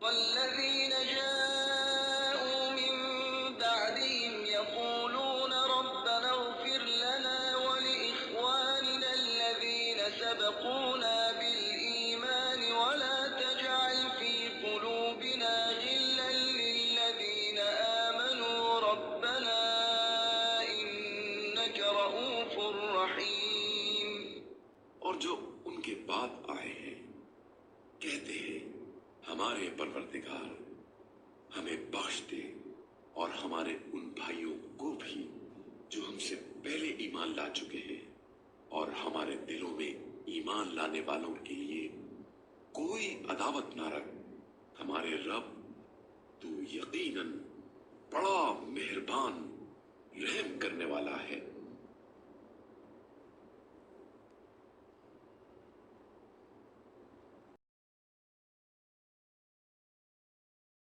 والذين جاءوا من بعدهم يقولون ربنا اغفر لنا ولإخواننا الذين سبقونا بالإيمان ولا تجعل في قلوبنا غلا للذين آمنوا ربنا إنك رؤوف رحيم۔ اور جو ان کے بعد آئے ہیں کہتے ہیں ہمارے پروردگار ہمیں بخش دے اور ہمارے ان بھائیوں کو بھی جو ہم سے پہلے ایمان لا چکے ہیں، اور ہمارے دلوں میں ایمان لانے والوں کے لیے کوئی عداوت نہ رکھ، ہمارے رب تو یقیناً بڑا مہربان رحم کرنے والا ہے۔